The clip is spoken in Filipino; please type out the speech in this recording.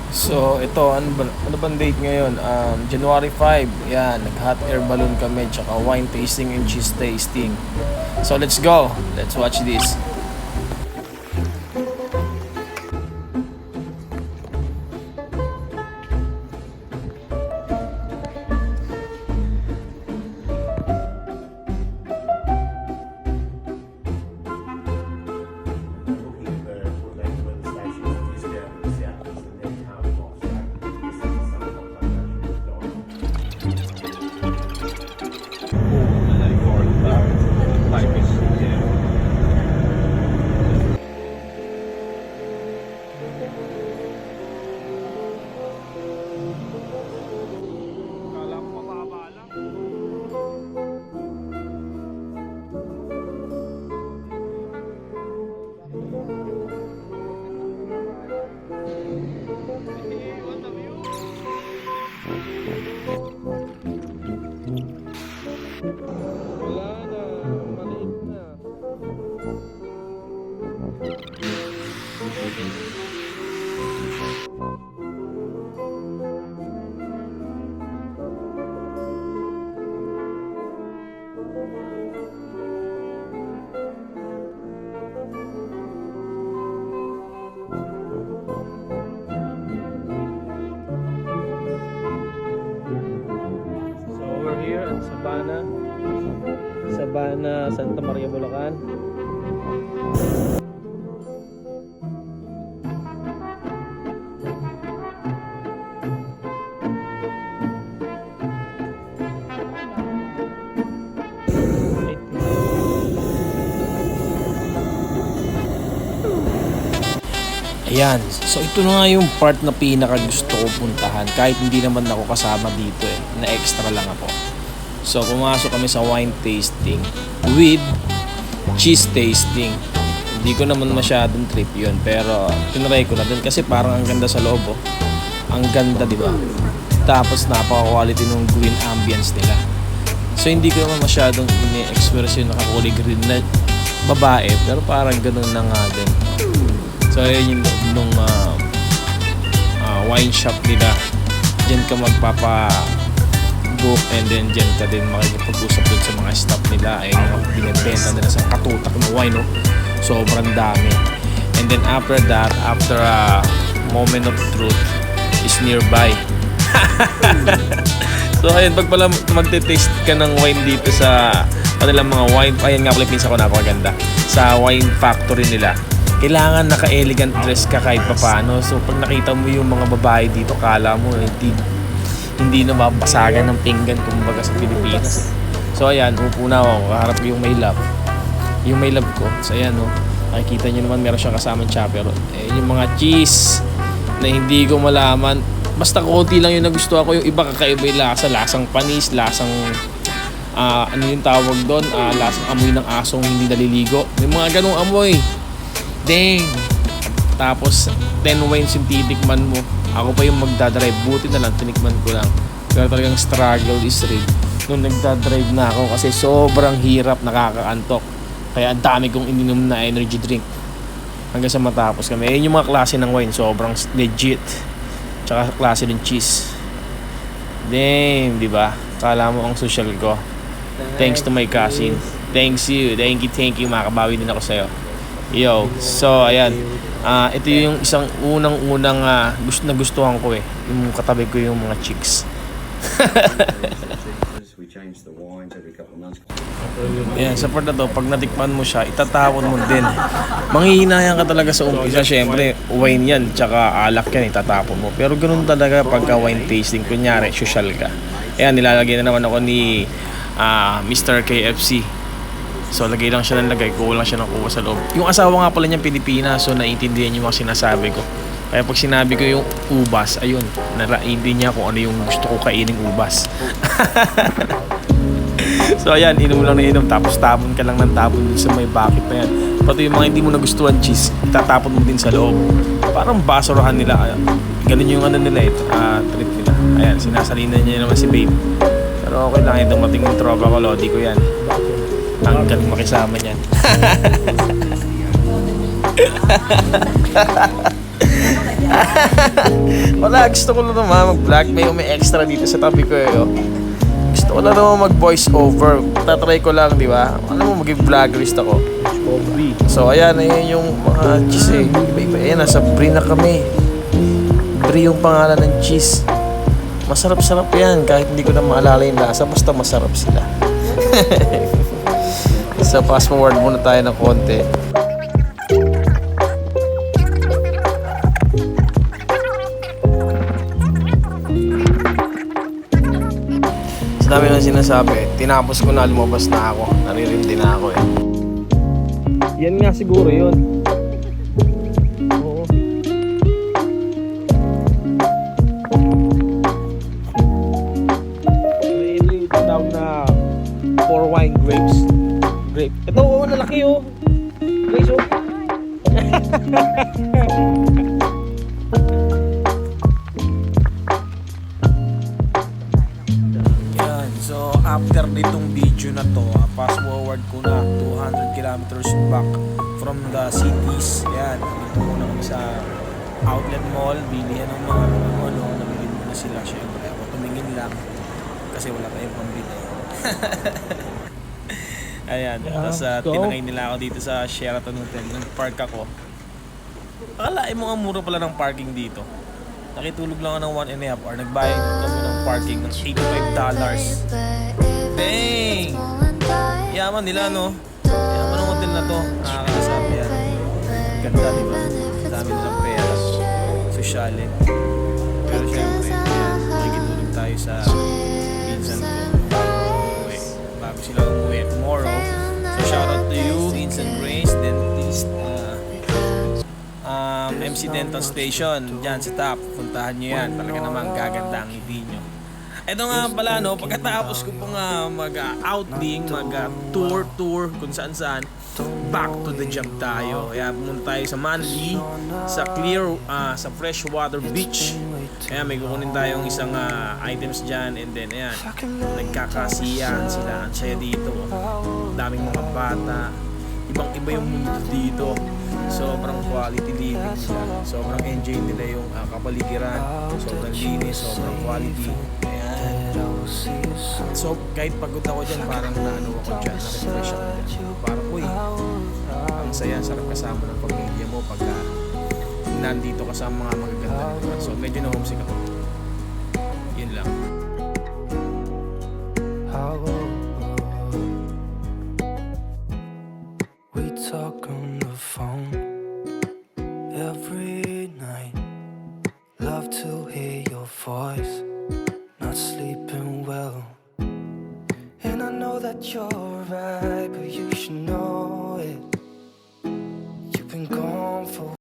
So, ito, ano bang date ngayon? January 5. Yan, nag-hot air balloon kami, tsaka wine tasting and cheese tasting. So, let's go. Let's watch this. So we're here at Sabana, Santa Maria, Bulacan. Ayan, so ito na nga yung part na pinaka gusto ko puntahan kahit hindi naman ako kasama dito na extra lang ako. So pumasok kami sa wine tasting with cheese tasting. Hindi ko naman masyadong trip yun, pero tinry ko na din kasi parang ang ganda sa loob. Ang ganda, di ba? Tapos napaka-quality ng green ambience nila. So hindi ko naman masyadong ini-express yung nakakulay green na babae, pero parang ganun na nga din. So ayun yung nung wine shop nila. Diyan ka magpapa-book and then diyan ka din makikipag-usap dun sa mga staff nila. Ayun yung binibenta nila sa katutak na wine, no? Sobrang dami. And then after that, after a moment of truth is nearby. So ayun, pag pala magte-taste ka ng wine dito sa kanilang mga wine, ayun nga pala pinsa ko, napakaganda sa wine factory nila. Kailangan naka-elegant dress ka kahit papaano. So pag nakita mo yung mga babae dito, kala mo hindi na mabasagan ng pinggan kumbaga sa Pilipinas. So ayan, upo na ako, kaharap ko yung may love. Yung may love ko. So ayan, nakikita nyo naman meron siyang kasamang chaperone. Yung mga cheese na hindi ko malaman. Basta konti lang yung nagustuhan ko. Yung iba kakaiba yung lasa. Lasang panis, lasang ano yung tawag doon? Lasang amoy ng asong hindi naliligo. Yung mga ganong amoy. Dang! Tapos 10 wines yung titikman mo. Ako pa yung magdadrive. Buti na lang, tinikman ko lang. Pero talagang struggle is real nung nagdadrive na ako kasi sobrang hirap, nakakaantok. Kaya ang dami kong ininom na energy drink hanggang sa matapos kami. Ayun yung mga klase ng wine, sobrang legit. Tsaka klase ng cheese. Damn, di ba? Kala mo ang social ko. Thanks to my cousin. Thank you. Makabawi din ako sa'yo. Yo, so ayan. Ito yung isang unang nagustuhan ko yung katabi ko yung mga chicks. Yan, sa part na to, pag natikman mo siya, itatapon mo din. Manghihinayan ka talaga sa umpisa. Siyempre, wine yan, tsaka alak yan, itatapon mo. Pero ganun talaga pagka wine tasting. Kunyari, social ka. Ayan, nilalagay na naman ako ni Mr. KFC. So lagay lang siya ng lagay, kuha lang siya ng kuha sa loob. Yung asawa nga pala niya Pilipina, so naiintindihan niyo mga sinasabi ko. Kaya pag sinabi ko yung ubas, ayun, naraintindihan niya kung ano yung gusto ko kainin ubas. So ayan, inom lang na inom, tapos tapon ka lang ng tapon dun sa may bucket na yan. Pati yung mga hindi mo nagustuhan cheese, itatapon mo din sa loob. Parang basurahan nila. Ganun yung ano nila, trip nila. Ayan, sinasalinan niya naman si babe. Pero okay lang, dumating yung tropa ko, lodi ko yan. Hanggang makisama niyan. Wala, gusto ko lang naman mag-vlog. May extra dito sa tabi ko eh. Oh. Gusto ko lang naman mag-voice over. Tatry ko lang, di ba? Alam mo, maging vloggerist ako. So, ayan yung mga cheese eh. Iba-iba. Ayan, nasa Brie na kami. Brie yung pangalan ng cheese. Masarap-sarap yan. Kahit hindi ko na maalala yung lasa, basta masarap sila. So, fast forward muna tayo ng konti. Sa dami ng sinasabi, tinapos ko na, lumabas na ako. Naririndi na ako eh. Yan nga siguro yun. Oo. Ito yung tawag na 4 wine grapes. Grape. Ito, lalaki oh. Guys oh. So after nitong video na to, fast forward ko na 200 kilometers back from the cities. Yan, dito muna kami sa outlet mall, bilihan ng mga nabili muna sila. Siyempre ako tumingin lang kasi wala tayong pambili. Ayan, tapos tinangay nila ako dito sa Sheraton Hotel. Nag-park ako. Akalain mo ang mura pala ng parking dito. Nakitulog lang ako ng 1.5 hour. Nagbayad kami ng parking ng $85. Dang! Yaman nila, no? Yaman ng hotel na to. Nakakasabi yan. Ganda, di ba? Dami nilang pera. Sosyal eh. Pero syempre, makikitulog tayo sa pinsan ko. Bago sila umuwi tomorrow. So shoutout to you, Instant Grace, Dentist, MC Dental Station, dyan sa top. Puntahan nyo yan. Talaga naman gaganda ang ngiti nyo. Ito nga pala, no, pagkatapos ko pong mag-outing, mag-tour kung saan-saan, back to the job tayo. Kaya pumunta tayo sa Manly, sa sa Freshwater Beach. Kaya may kukunin tayong isang items dyan, and then ayan, nagkakasiyahan sila. Ang saya dito. Daming mga bata. Ibang-iba yung mundo dito. Sobrang quality living nila. Sobrang enjoy nila yung kapaligiran. Sobrang linis, sobrang quality. Ayan. So kahit pagod ako dyan, parang naano ako dyan, na-refresh ako dyan. Parang, uy, ang saya, sarap kasama ng pamilya mo pagka nandito ka sa mga magaganda na lugar. So medyo na-homesick ako. Yun lang. We talk on the phone every night. Love to hear your voice. Not sleeping well. And I know that you're right, but you should know